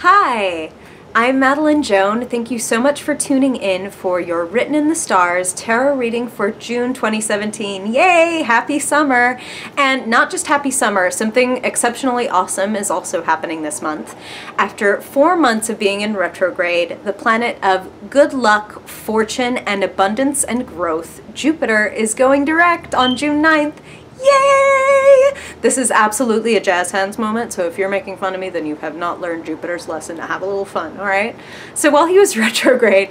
Hi, I'm Madeline Joan. Thank you so much for tuning in for your Written in the Stars tarot reading for June 2017. Yay! Happy summer! And not just happy summer, something exceptionally awesome is also happening this month. After 4 months of being in retrograde, the planet of good luck, fortune, and abundance and growth, Jupiter, is going direct on June 9th. Yay! This is absolutely a jazz hands moment, so if you're making fun of me, then you have not learned Jupiter's lesson. Have a little fun, all right? So while he was retrograde,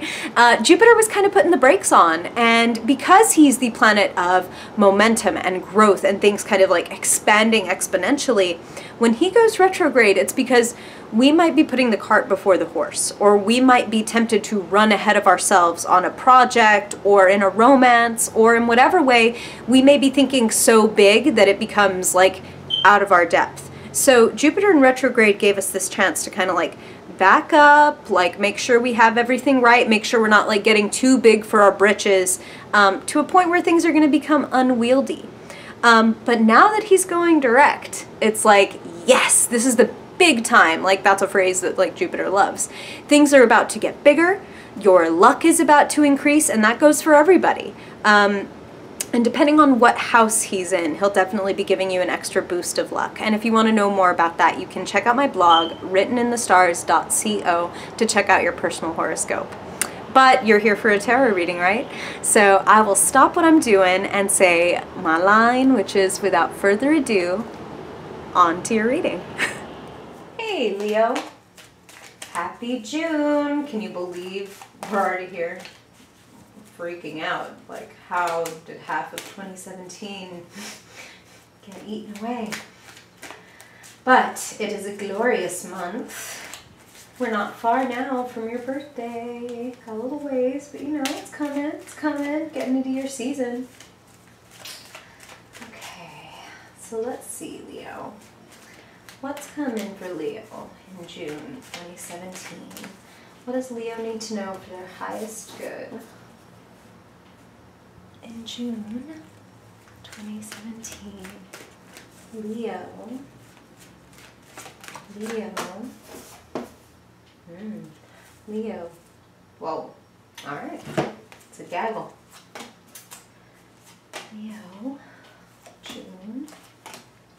Jupiter was kind of putting the brakes on, and because he's the planet of momentum and growth and things kind of like expanding exponentially, when he goes retrograde, it's because we might be putting the cart before the horse, or we might be tempted to run ahead of ourselves on a project or in a romance or in whatever way we may be thinking so big that it becomes like out of our depth. So Jupiter in retrograde gave us this chance to kind of like back up, like make sure we have everything right, make sure we're not like getting too big for our britches, to a point where things are going to become unwieldy. But now that he's going direct, it's like, yes, this is the big time. Like, that's a phrase that like Jupiter loves. Things are about to get bigger, your luck is about to increase, and that goes for everybody. And depending on what house he's in, he'll definitely be giving you an extra boost of luck. And if you want to know more about that, you can check out my blog, writteninthestars.co, to check out your personal horoscope. But you're here for a tarot reading, right? So I will stop what I'm doing and say my line, which is, without further ado, on to your reading. Hey, Leo. Happy June. Can you believe we're already here? I'm freaking out. Like, how did half of 2017 get eaten away? But it is a glorious month. We're not far now from your birthday. Got a little ways, but you know, it's coming, getting into your season. Okay, so let's see, Leo. What's coming for Leo in June 2017? What does Leo need to know for their highest good in June 2017? Leo. Leo. Whoa. Alright. It's a gaggle. Leo. June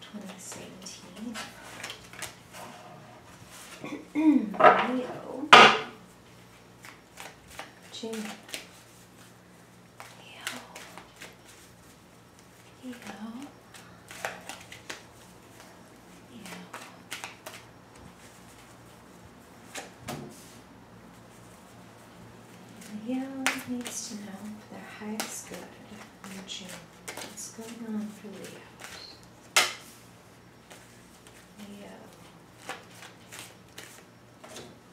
2017. Leo. June. Leo needs to know for their highest good in June. What's going on for Leo? Leo.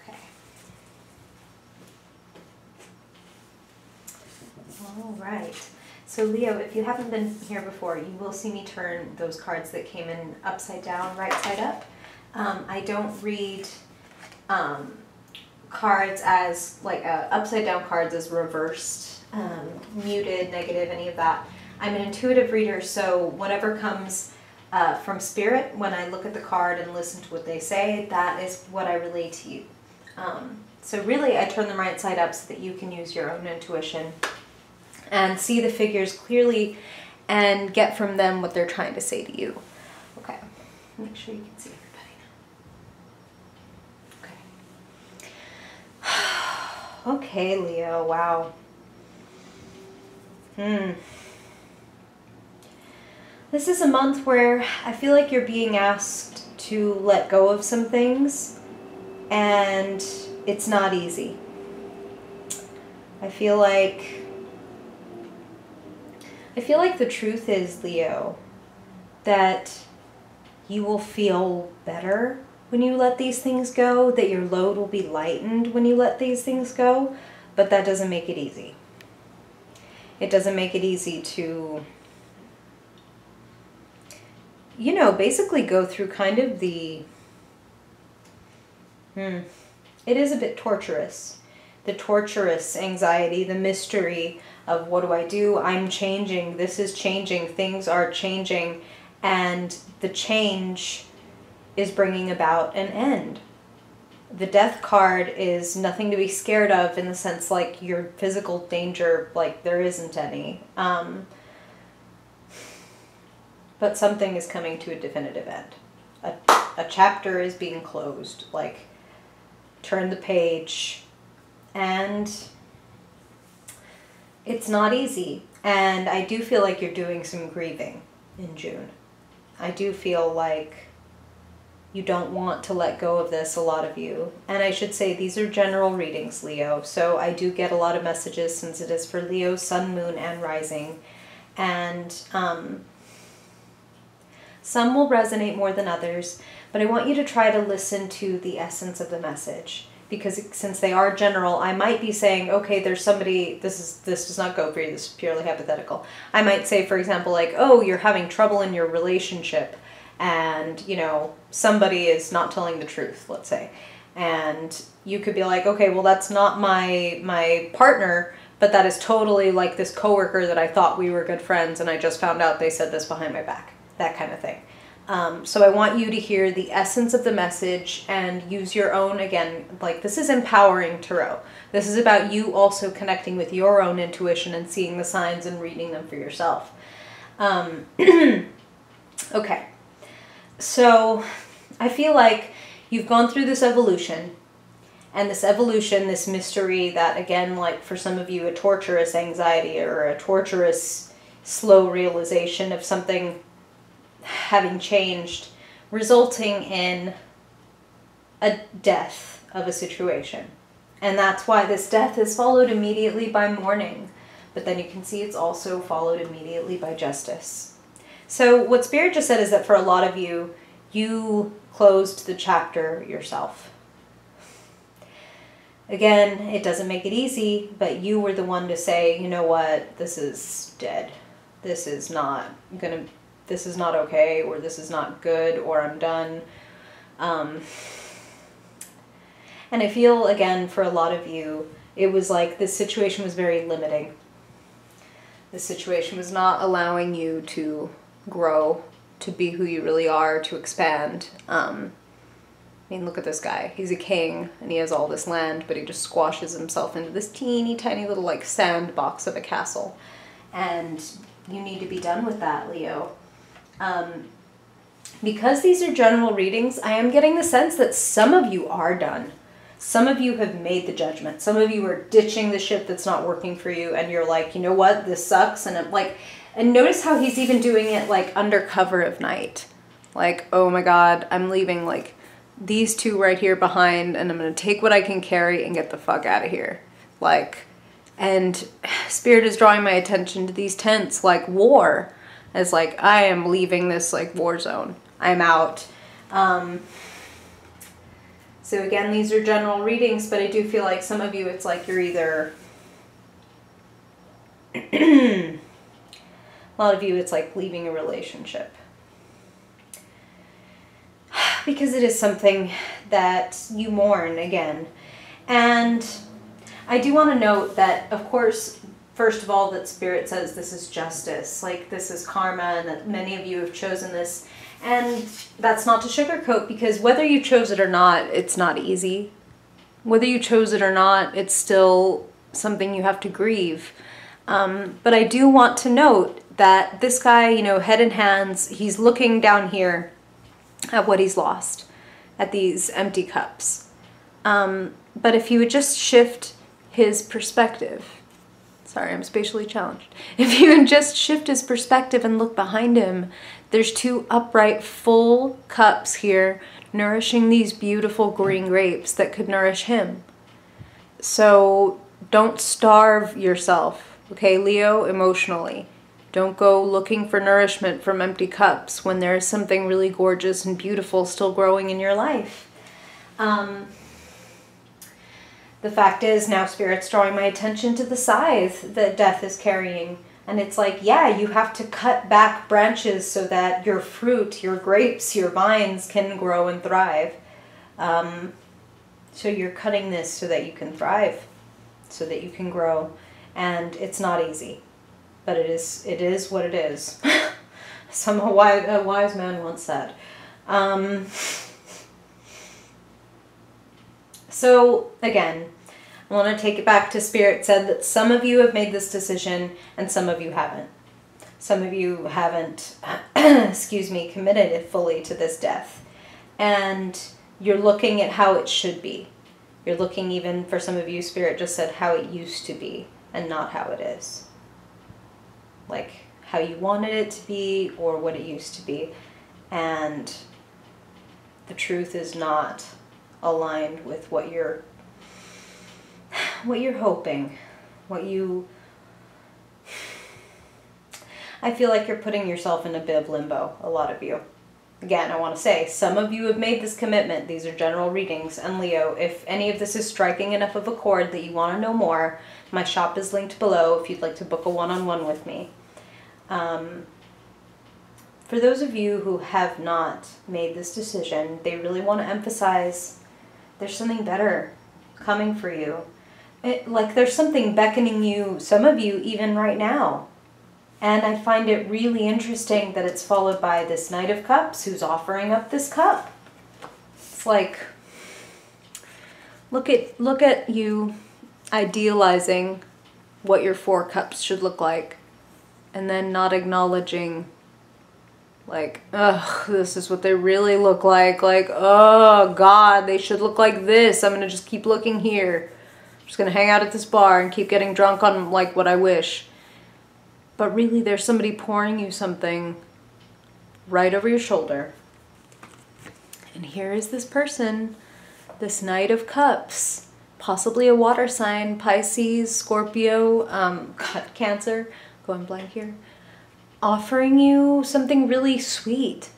Okay. All right. So Leo, if you haven't been here before, you will see me turn those cards that came in upside down, right side up. I don't read cards as like upside down cards as reversed, muted, negative, any of that. I'm an intuitive reader, so whatever comes from spirit when I look at the card and listen to what they say, that is what I relay to you. So really I turn them right side up so that you can use your own intuition and see the figures clearly and get from them what they're trying to say to you. Okay, make sure you can see everybody now. Okay. Okay, Leo, wow. This is a month where I feel like you're being asked to let go of some things, and it's not easy. I feel like the truth is, Leo, that you will feel better when you let these things go, that your load will be lightened when you let these things go, but that doesn't make it easy. It doesn't make it easy to, you know, basically go through kind of the, it is a bit torturous. The torturous anxiety, the mystery of what do I do? I'm changing, this is changing, things are changing, and the change is bringing about an end. The Death card is nothing to be scared of in the sense like your physical danger, like there isn't any. But something is coming to a definitive end. A chapter is being closed, like turn the page, and it's not easy. And I do feel like you're doing some grieving in June. I do feel like you don't want to let go of this, a lot of you. And I should say these are general readings, Leo. So I do get a lot of messages since it is for Leo, Sun, Moon, and Rising. And some will resonate more than others. But I want you to try to listen to the essence of the message. Because since they are general, I might be saying, okay, there's somebody, this does not go for you, this is purely hypothetical. I might say, for example, like, oh, you're having trouble in your relationship. And, you know, somebody is not telling the truth, let's say. And you could be like, okay, well, that's not my partner, but that is totally like this coworker that I thought we were good friends, and I just found out they said this behind my back. That kind of thing. So I want you to hear the essence of the message and use your own, again, like this is empowering tarot. This is about you also connecting with your own intuition and seeing the signs and reading them for yourself. Okay. So I feel like you've gone through this evolution, and this evolution, this mystery that, again, like for some of you, a torturous anxiety or a torturous slow realization of something having changed, resulting in a death of a situation. And that's why this death is followed immediately by mourning. But then you can see it's also followed immediately by justice. So what Spirit just said is that for a lot of you, you closed the chapter yourself. Again, it doesn't make it easy, but you were the one to say, you know what, this is dead. This is not okay, or this is not good, or I'm done. And I feel, again, for a lot of you, it was like this situation was very limiting. This situation was not allowing you to grow, to be who you really are, to expand. I mean, look at this guy. He's a king, and he has all this land, but he just squashes himself into this teeny tiny little, like, sandbox of a castle. And you need to be done with that, Leo. Because these are general readings, I am getting the sense that some of you are done. Some of you have made the judgment. Some of you are ditching the shit that's not working for you, and you're like, you know what, this sucks. And I'm like, and notice how he's even doing it like under cover of night. Like, oh my God, I'm leaving like these two right here behind, and I'm gonna take what I can carry and get the fuck out of here. Like, and Spirit is drawing my attention to these tents, like war. As like, I am leaving this like war zone. I'm out. So again, these are general readings, but I do feel like some of you, it's like you're either, a lot of you, it's like leaving a relationship. Because it is something that you mourn again. And I do want to note that, of course, first of all, that Spirit says this is justice, like this is karma, and that many of you have chosen this. And that's not to sugarcoat, because whether you chose it or not, it's not easy. Whether you chose it or not, it's still something you have to grieve. But I do want to note that this guy, you know, head in hands, he's looking down here at what he's lost, at these empty cups. But if he would just shift his perspective, sorry, I'm spatially challenged. If he would just shift his perspective and look behind him, there's two upright, full cups here nourishing these beautiful green grapes that could nourish him. So don't starve yourself, okay, Leo, emotionally. Don't go looking for nourishment from empty cups when there is something really gorgeous and beautiful still growing in your life. The fact is, now Spirit's drawing my attention to the scythe that Death is carrying. And it's like, yeah, you have to cut back branches so that your fruit, your grapes, your vines can grow and thrive. So you're cutting this so that you can thrive, so that you can grow. And it's not easy, but it is what it is. A wise man once said. So again, I want to take it back to Spirit said that some of you have made this decision and some of you haven't. Some of you haven't, excuse me, committed it fully to this death. And you're looking at how it should be. You're looking, even for some of you, Spirit just said how it used to be and not how it is. Like how you wanted it to be or what it used to be. And the truth is not aligned with what you're hoping, I feel like you're putting yourself in a bit of limbo, a lot of you. Again, I want to say, some of you have made this commitment. These are general readings. And Leo, if any of this is striking enough of a chord that you want to know more, my shop is linked below if you'd like to book a one-on-one with me. For those of you who have not made this decision, they really want to emphasize there's something better coming for you. Like there's something beckoning you, some of you even right now. And I find it really interesting that it's followed by this Knight of Cups who's offering up this cup. It's like, look at you idealizing what your 4 cups should look like and then not acknowledging like, ugh, this is what they really look like. Like, oh God, they should look like this. I'm gonna just keep looking here. I'm just gonna hang out at this bar and keep getting drunk on like what I wish. But really, there's somebody pouring you something right over your shoulder. And here is this person, this Knight of Cups, possibly a water sign, Pisces, Scorpio, Cancer, going blank here, offering you something really sweet.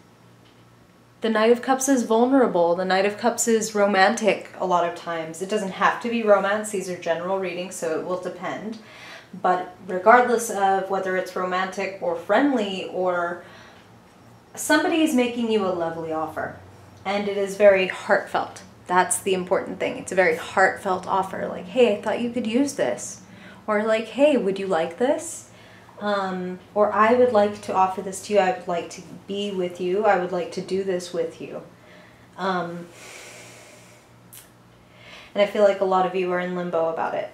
The Knight of Cups is vulnerable. The Knight of Cups is romantic a lot of times. It doesn't have to be romance. These are general readings, so it will depend. But regardless of whether it's romantic or friendly, or somebody is making you a lovely offer, and it is very heartfelt. That's the important thing. It's a very heartfelt offer. Like, hey, I thought you could use this. Or like, hey, would you like this? Or I would like to offer this to you. I would like to be with you. I would like to do this with you. And I feel like a lot of you are in limbo about it.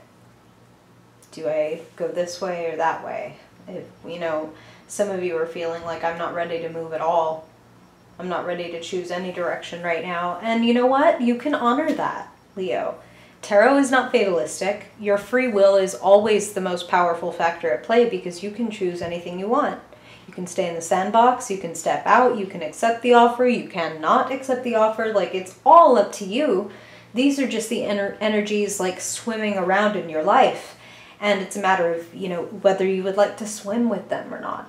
Do I go this way or that way? If, you know, some of you are feeling like I'm not ready to move at all. I'm not ready to choose any direction right now. And you know what? You can honor that, Leo. Tarot is not fatalistic. Your free will is always the most powerful factor at play because you can choose anything you want. You can stay in the sandbox, you can step out, you can accept the offer, you cannot accept the offer. Like, it's all up to you. These are just the energies like swimming around in your life. And it's a matter of, you know, whether you would like to swim with them or not.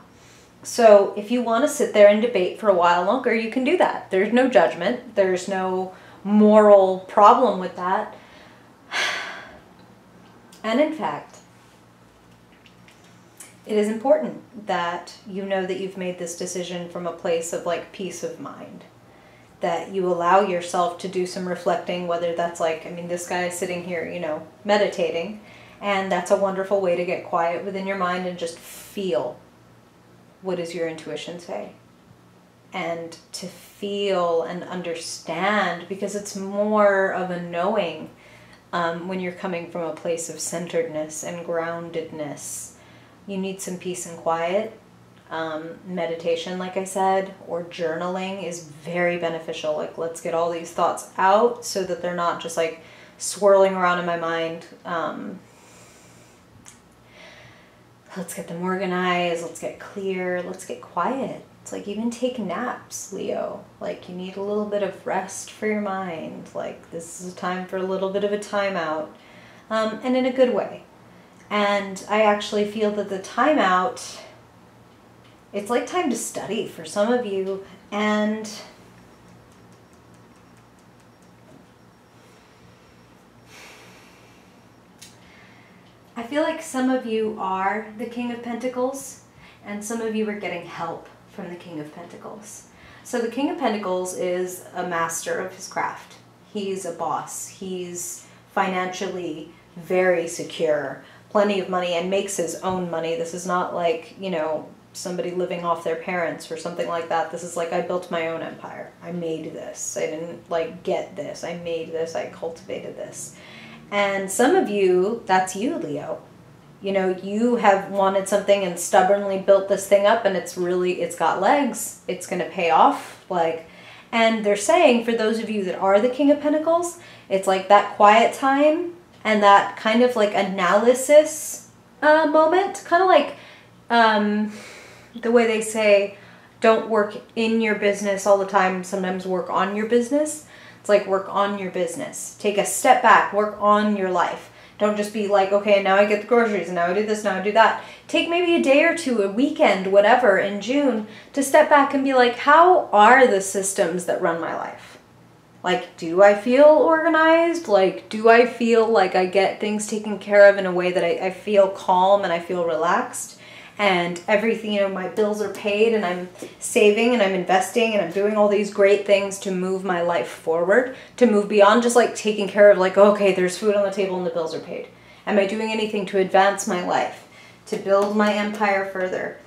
So if you want to sit there and debate for a while longer, you can do that. There's no judgment. There's no moral problem with that. And in fact, it is important that you know that you've made this decision from a place of like peace of mind. That you allow yourself to do some reflecting, whether that's like, I mean, this guy is sitting here, you know, meditating. And that's a wonderful way to get quiet within your mind and just feel, what does your intuition say? And to feel and understand, because it's more of a knowing when you're coming from a place of centeredness and groundedness. You need some peace and quiet. Meditation, like I said, or journaling is very beneficial. Like, let's get all these thoughts out so that they're not just like swirling around in my mind. Let's get them organized, let's get clear, let's get quiet. It's like even take naps, Leo. Like, you need a little bit of rest for your mind. Like, this is a time for a little bit of a timeout, and in a good way. And I actually feel that the timeout, it's like time to study for some of you. And I feel like some of you are the King of Pentacles, and some of you are getting help from the King of Pentacles. So the King of Pentacles is a master of his craft. He's a boss. He's financially very secure, plenty of money, and makes his own money. This is not like, you know, somebody living off their parents or something like that. This is like, I built my own empire. I made this. I didn't like get this. I made this. I cultivated this. And some of you, that's you, Leo. You know, you have wanted something and stubbornly built this thing up, and it's got legs. It's going to pay off. Like, and they're saying for those of you that are the King of Pentacles, it's like that quiet time and that kind of like analysis moment, kind of like the way they say, don't work in your business all the time, sometimes work on your business. It's like, work on your business. Take a step back, work on your life. Don't just be like, okay, now I get the groceries, and now I do this, now I do that. Take maybe a day or two, a weekend, whatever, in June, to step back and be like, how are the systems that run my life? Like, do I feel organized? Like, do I feel like I get things taken care of in a way that I feel calm and I feel relaxed? And everything, you know, my bills are paid and I'm saving and I'm investing and I'm doing all these great things to move my life forward, to move beyond just like taking care of like, okay, there's food on the table and the bills are paid. Am I doing anything to advance my life, to build my empire further?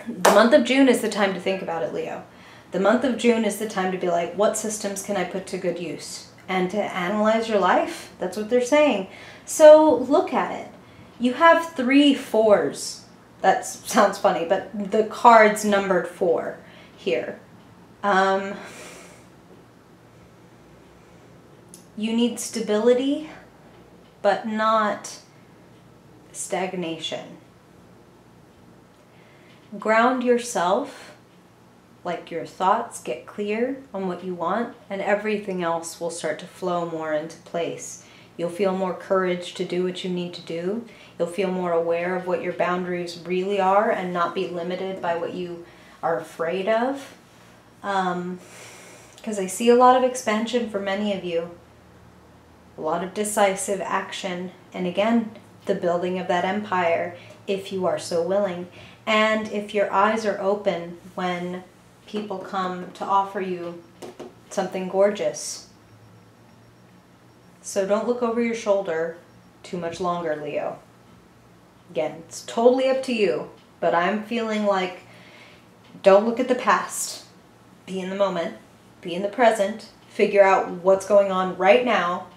The month of June is the time to think about it, Leo. The month of June is the time to be like, what systems can I put to good use? And to analyze your life. That's what they're saying. So look at it. You have 3 4s. That sounds funny, but the card's numbered 4 here. You need stability, but not stagnation. Ground yourself, like your thoughts get clear on what you want, and everything else will start to flow more into place. You'll feel more courage to do what you need to do. You'll feel more aware of what your boundaries really are and not be limited by what you are afraid of. Because I see a lot of expansion for many of you. A lot of decisive action. And again, the building of that empire, if you are so willing. And if your eyes are open when people come to offer you something gorgeous. So don't look over your shoulder too much longer, Leo. Again, it's totally up to you, but I'm feeling like, don't look at the past. Be in the moment, be in the present, figure out what's going on right now,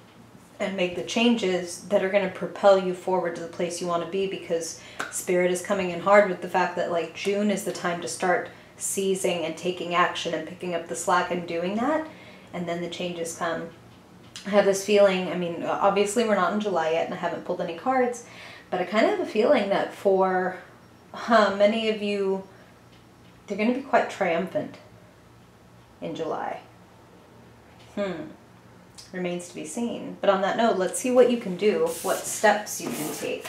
and make the changes that are going to propel you forward to the place you want to be, because Spirit is coming in hard with the fact that like June is the time to start seizing and taking action and picking up the slack and doing that, and then the changes come. I have this feeling, I mean, obviously we're not in July yet and I haven't pulled any cards, but I kind of have a feeling that for many of you, they're going to be quite triumphant in July. Remains to be seen. But on that note, let's see what you can do, what steps you can take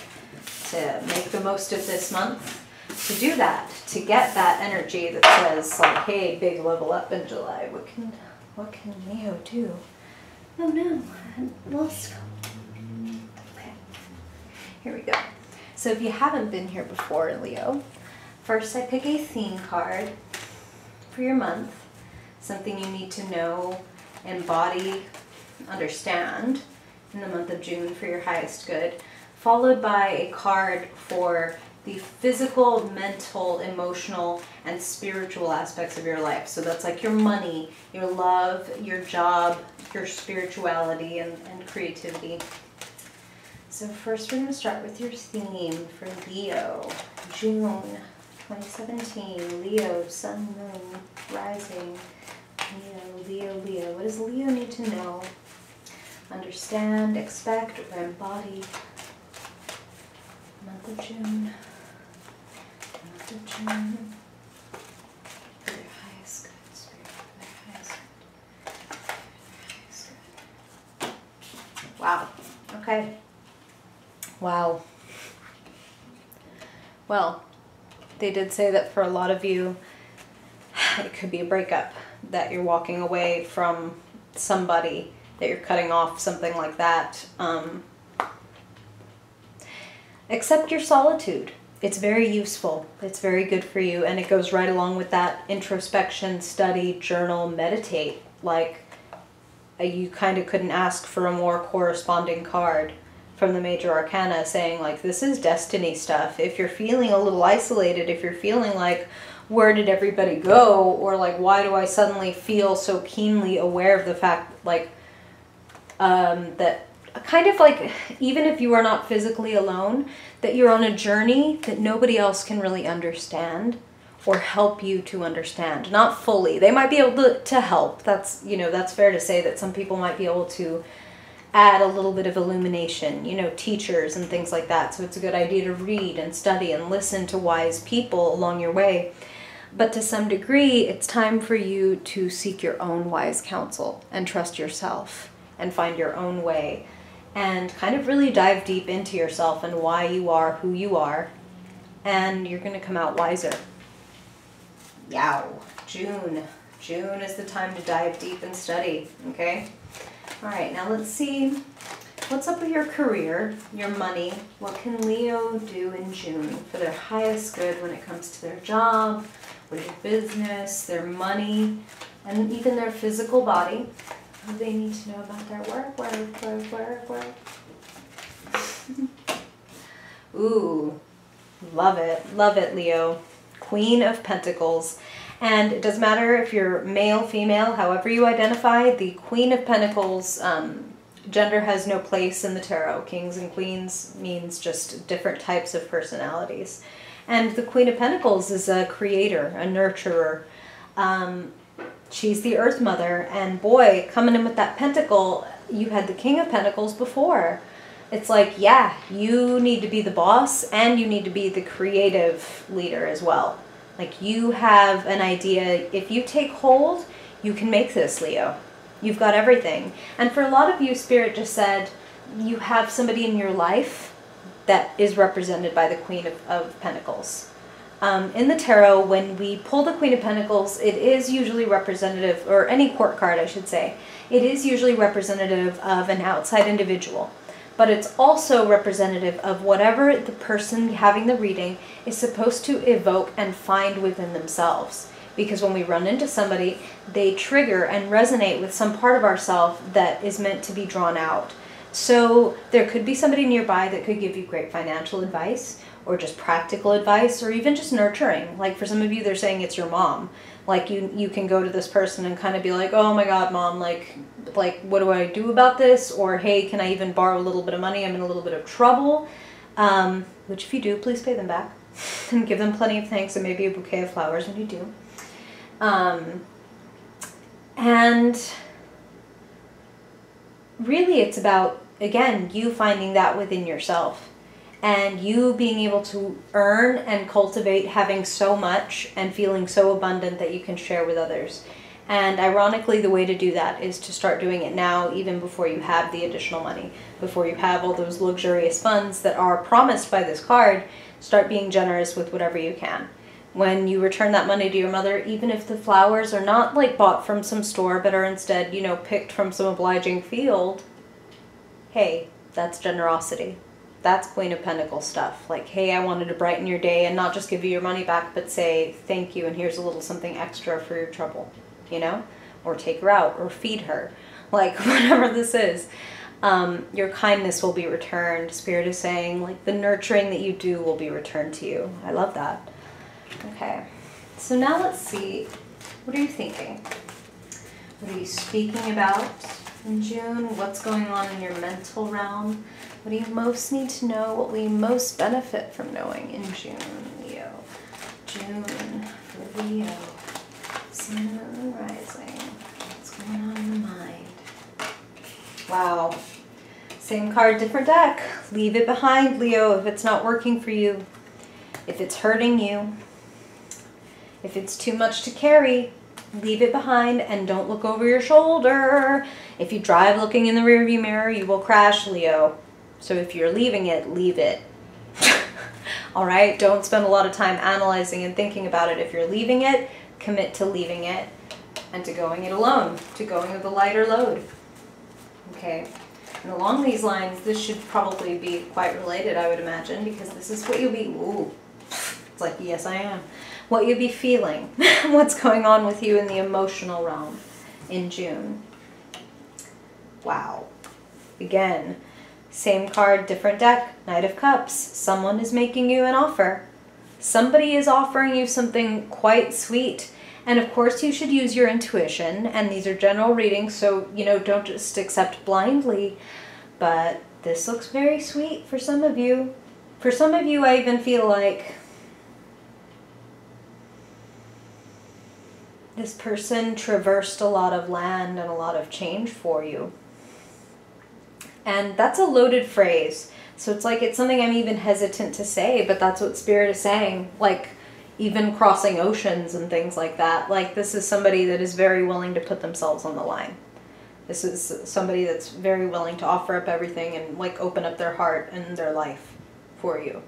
to make the most of this month, to do that, to get that energy that says like, hey, big level up in July. What can Leo do? Oh no, I lost. Okay, here we go. So if you haven't been here before, Leo, first I pick a theme card for your month, something you need to know, embody, understand in the month of June for your highest good, followed by a card for the physical, mental, emotional, and spiritual aspects of your life. So that's like your money, your love, your job, your spirituality, and creativity. So first we're going to start with your theme for Leo, June 2017. Leo, Sun, Moon, Rising. Leo. What does Leo need to know, understand, expect, or embody? Month of June. Month of June. For their highest good, Spirit, for their highest good. For their highest good. Wow. Okay. Wow. Well, they did say that for a lot of you, it could be a breakup, that you're walking away from somebody, that you're cutting off, something like that. Accept your solitude. It's very useful. It's very good for you, and it goes right along with that introspection, study, journal, meditate. Like, you kind of couldn't ask for a more corresponding card from the major arcana saying like, this is destiny stuff. If you're feeling a little isolated, if you're feeling like, where did everybody go? Or like, why do I suddenly feel so keenly aware of the fact like, that kind of like, even if you are not physically alone, that you're on a journey that nobody else can really understand or help you to understand. Not fully. They might be able to help. That's, you know, that's fair to say that some people might be able to add a little bit of illumination, you know, teachers and things like that. So it's a good idea to read and study and listen to wise people along your way. But to some degree, it's time for you to seek your own wise counsel and trust yourself and find your own way and kind of really dive deep into yourself and why you are who you are. And you're going to come out wiser. Yow. June. June is the time to dive deep and study, okay? All right, now let's see what's up with your career, your money. What can Leo do in June for their highest good when it comes to their job, or their business, their money, and even their physical body? What do they need to know about their work? Ooh, love it, Leo. Queen of Pentacles. And it doesn't matter if you're male, female, however you identify, the Queen of Pentacles, gender has no place in the tarot. Kings and queens means just different types of personalities. And the Queen of Pentacles is a creator, a nurturer. She's the Earth Mother. And boy, coming in with that pentacle, you had the King of Pentacles before. It's like, yeah, you need to be the boss and you need to be the creative leader as well. Like, you have an idea. If you take hold, you can make this, Leo. You've got everything. And for a lot of you, Spirit just said you have somebody in your life that is represented by the Queen of Pentacles. In the tarot, when we pull the Queen of Pentacles, it is usually representative, or any court card, I should say, it is usually representative of an outside individual. But it's also representative of whatever the person having the reading is supposed to evoke and find within themselves. Because when we run into somebody, they trigger and resonate with some part of ourselves that is meant to be drawn out. So there could be somebody nearby that could give you great financial advice, or just practical advice, or even just nurturing. Like for some of you, they're saying it's your mom. Like you can go to this person and kind of be like, oh my God, Mom, like what do I do about this? Or hey, can I even borrow a little bit of money? I'm in a little bit of trouble. Which if you do, please pay them back and give them plenty of thanks and maybe a bouquet of flowers when you do. And really it's about, again, you finding that within yourself. And you being able to earn and cultivate having so much and feeling so abundant that you can share with others. And ironically, the way to do that is to start doing it now, even before you have the additional money, before you have all those luxurious funds that are promised by this card. Start being generous with whatever you can. When you return that money to your mother, even if the flowers are not like bought from some store, but are instead, you know, picked from some obliging field, hey, that's generosity. That's Queen of Pentacles stuff. Like, hey, I wanted to brighten your day and not just give you your money back, but say thank you and here's a little something extra for your trouble, you know? Or take her out or feed her. Like, whatever this is. Your kindness will be returned. Spirit is saying, like, the nurturing that you do will be returned to you. I love that. Okay. So now let's see. What are you thinking? What are you speaking about in June? What's going on in your mental realm? What do you most need to know? What will you most benefit from knowing in June, Leo? June for Leo. Sun, Moon, Rising. What's going on in the mind? Wow. Same card, different deck. Leave it behind, Leo, if it's not working for you. If it's hurting you. If it's too much to carry, leave it behind and don't look over your shoulder. If you drive looking in the rearview mirror, you will crash, Leo. So if you're leaving it, leave it. All right? Don't spend a lot of time analyzing and thinking about it. If you're leaving it, commit to leaving it and to going it alone, to going with a lighter load. Okay? And along these lines, this should probably be quite related, I would imagine, because this is what you'll be, ooh, it's like, yes, I am. What you'll be feeling, what's going on with you in the emotional realm in June. Wow. Again, Same card, different deck, Knight of Cups. Someone is making you an offer. Somebody is offering you something quite sweet. And of course you should use your intuition, and these are general readings, so, you know, don't just accept blindly. But this looks very sweet for some of you. For some of you, I even feel like this person traversed a lot of land and a lot of change for you. And that's a loaded phrase. So it's like, it's something I'm even hesitant to say, but that's what Spirit is saying. Like, even crossing oceans and things like that. Like, this is somebody that is very willing to put themselves on the line. This is somebody that's very willing to offer up everything and, like, open up their heart and their life for you.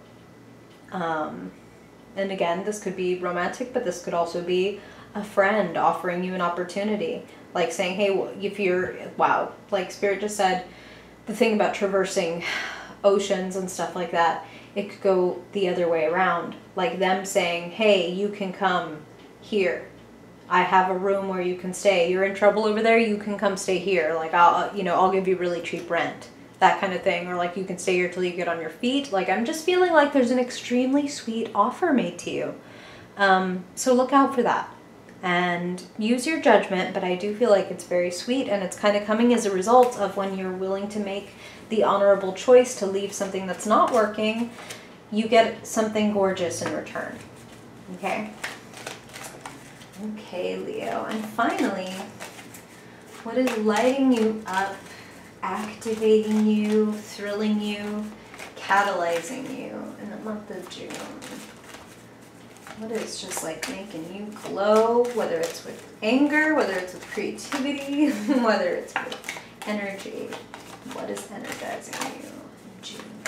And again, this could be romantic, but this could also be a friend offering you an opportunity. Like saying, hey, if you're, wow, like Spirit just said, the thing about traversing oceans and stuff like that, it could go the other way around. Like them saying, hey, you can come here. I have a room where you can stay. You're in trouble over there, you can come stay here. Like, I'll give you really cheap rent. That kind of thing. Or like, you can stay here till you get on your feet. Like, I'm just feeling like there's an extremely sweet offer made to you. So look out for that. And use your judgment, but I do feel like it's very sweet, and it's kind of coming as a result of when you're willing to make the honorable choice to leave something that's not working, you get something gorgeous in return. Okay? Okay, Leo. And finally, what is lighting you up, activating you, thrilling you, catalyzing you in the month of June? What is just like making you glow, whether it's with anger, whether it's with creativity, whether it's with energy? What is energizing you in June?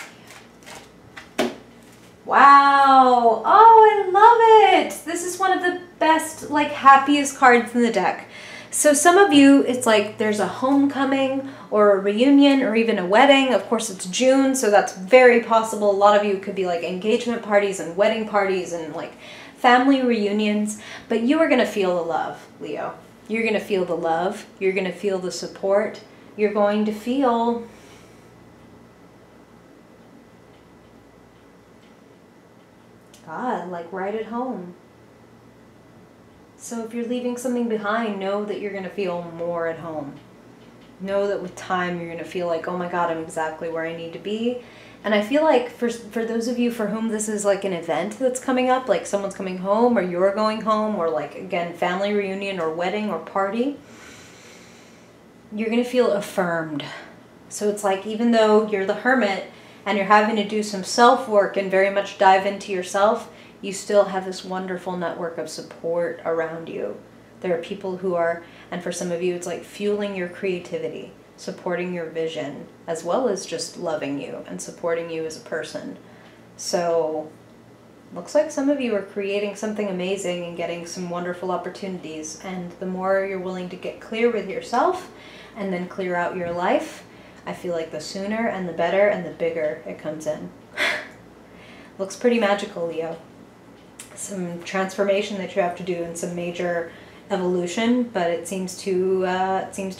Wow! Oh, I love it! This is one of the best, like, happiest cards in the deck. So some of you, it's like there's a homecoming or a reunion or even a wedding. Of course, it's June, so that's very possible. A lot of you could be like engagement parties and wedding parties and like family reunions. But you are going to feel the love, Leo. You're going to feel the love. You're going to feel the support. You're going to feel God, like right at home. So if you're leaving something behind, know that you're going to feel more at home. Know that with time, you're going to feel like, oh my God, I'm exactly where I need to be. And I feel like for those of you for whom this is like an event that's coming up, like someone's coming home or you're going home, or like, again, family reunion or wedding or party, you're going to feel affirmed. So it's like, even though you're the hermit and you're having to do some self-work and very much dive into yourself, you still have this wonderful network of support around you. There are people who are, and for some of you, it's like fueling your creativity, supporting your vision, as well as just loving you and supporting you as a person. So, looks like some of you are creating something amazing and getting some wonderful opportunities. And the more you're willing to get clear with yourself and then clear out your life, I feel like the sooner and the better and the bigger it comes in. Looks pretty magical, Leo. Some transformation that you have to do and some major evolution, but it seems to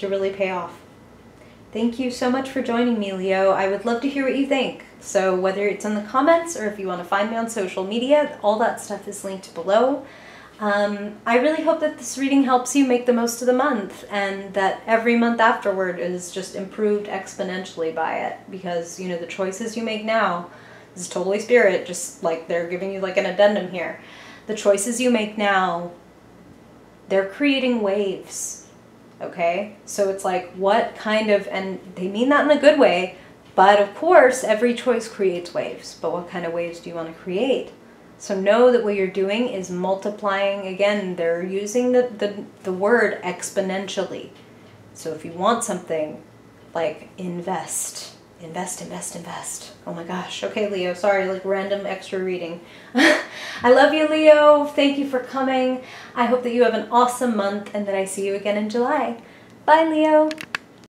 really pay off. Thank you so much for joining me, Leo. I would love to hear what you think. So whether it's in the comments or if you want to find me on social media, all that stuff is linked below. I really hope that this reading helps you make the most of the month, and that every month afterward is just improved exponentially by it, because, you know, the choices you make now, this is totally Spirit, just like they're giving you like an addendum here. The choices you make now, they're creating waves, okay? So it's like, what kind of, and they mean that in a good way, but of course, every choice creates waves. But what kind of waves do you want to create? So know that what you're doing is multiplying. Again, they're using the word exponentially. So if you want something, like invest. Invest, invest, invest. Oh my gosh. Okay, Leo, sorry, like random extra reading. I love you, Leo. Thank you for coming. I hope that you have an awesome month and that I see you again in July. Bye, Leo.